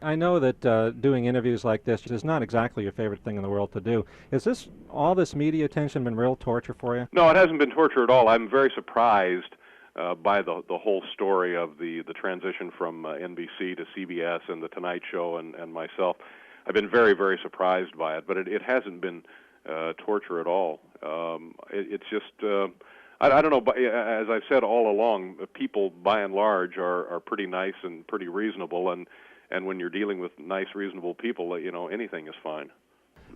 I know that doing interviews like this is not exactly your favorite thing in the world to do. Is this all this media attention been real torture for you? No, it hasn't been torture at all. I'm very surprised by the whole story of the transition from NBC to CBS and the Tonight Show and myself. I've been very, very surprised by it, but it hasn't been torture at all. It's just I don't know. But as I've said all along, people by and large are pretty nice and pretty reasonable, and when you're dealing with nice, reasonable people, anything is fine.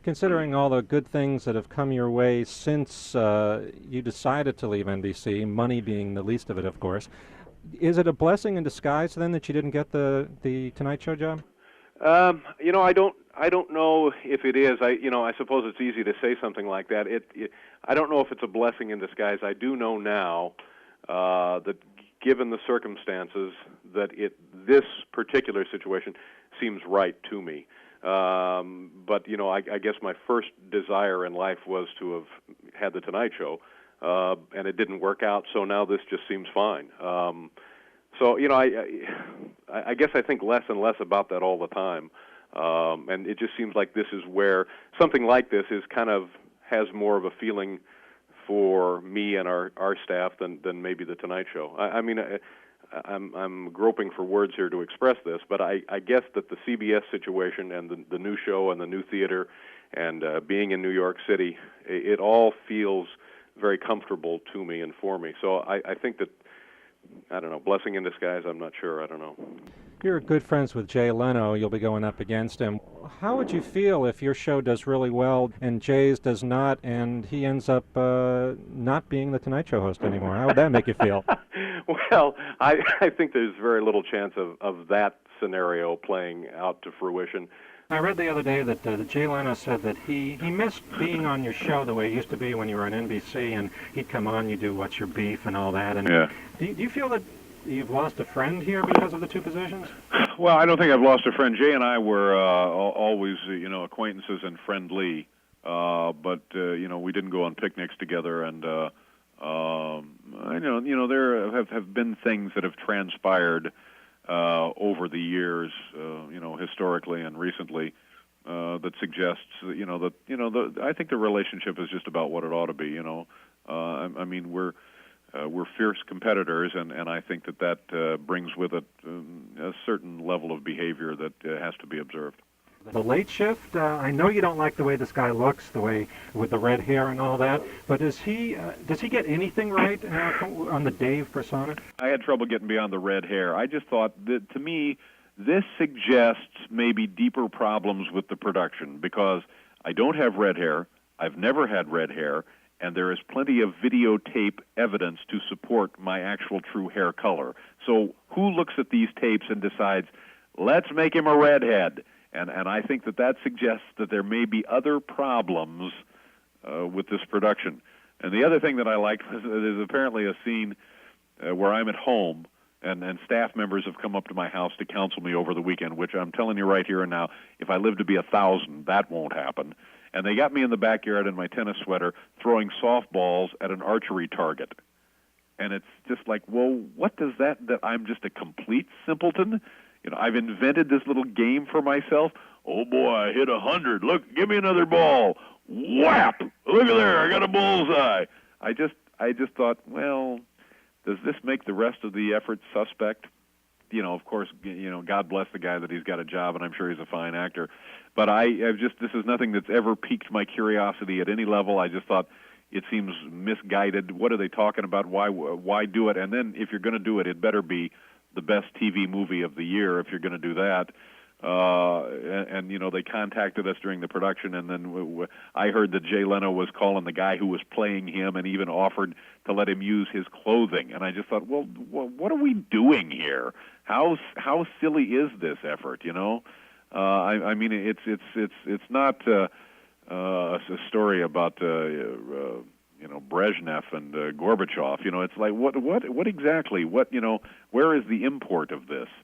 Considering all the good things that have come your way since you decided to leave NBC, money being the least of it, of course, is it a blessing in disguise then that you didn't get the Tonight Show job? I don't know if it is. I suppose it's easy to say something like that. I don't know if it's a blessing in disguise. I do know now that, given the circumstances, that this particular situation seems right to me. But I guess my first desire in life was to have had the Tonight Show, and it didn't work out. So now this just seems fine. So I guess I think less and less about that all the time, and it just seems like this is where something like this is has more of a feeling for me and our staff than maybe the Tonight Show. I'm groping for words here to express this, but I guess that the CBS situation and the new show and the new theater and being in New York City, it all feels very comfortable to me and for me. So I think that, I don't know, blessing in disguise, I'm not sure. I don't know. You're good friends with Jay Leno. You'll be going up against him. How would you feel if your show does really well and Jay's does not, and he ends up not being the Tonight Show host anymore? How would that make you feel? Well, I think there's very little chance of that scenario playing out to fruition. I read the other day that Jay Leno said that he missed being on your show the way it used to be when you were on NBC, and he'd come on, you do What's Your Beef and all that. And yeah. Do you feel that you've lost a friend here because of the two positions? Well, I don't think I've lost a friend. Jay and I were always, acquaintances and friendly, but we didn't go on picnics together, and there have been things that have transpired over the years, historically and recently, that suggests, I think the relationship is just about what it ought to be. We're fierce competitors, and I think that brings with it a certain level of behavior that has to be observed. The late shift, I know you don't like the way this guy looks, the way with the red hair and all that, but does he get anything right on the Dave persona? I had trouble getting beyond the red hair. I just thought that, to me, this suggests maybe deeper problems with the production, because I don't have red hair, I've never had red hair, and there is plenty of videotape evidence to support my actual true hair color. So who looks at these tapes and decides, let's make him a redhead? And I think that suggests that there may be other problems with this production. And the other thing that I liked was there's apparently a scene where I'm at home, and staff members have come up to my house to counsel me over the weekend, which I'm telling you right here and now, if I live to be 1,000, that won't happen. And they got me in the backyard in my tennis sweater throwing softballs at an archery target. And it's just like, well, what does that I'm just a complete simpleton? I've invented this little game for myself. Oh, boy, I hit 100. Look, give me another ball. Whap! Look at there, I got a bullseye. I just thought, well, does this make the rest of the effort suspect? Of course, God bless the guy that he's got a job, and I'm sure he's a fine actor. But this is nothing that's ever piqued my curiosity at any level. I just thought it seems misguided. What are they talking about? Why do it? And then if you're going to do it, it better be the best TV movie of the year if you're going to do that. And they contacted us during the production, and then I heard that Jay Leno was calling the guy who was playing him and even offered to let him use his clothing. And I just thought, well, what are we doing here? How silly is this effort? It's not a story about Brezhnev and Gorbachev. It's like what exactly? Where is the import of this?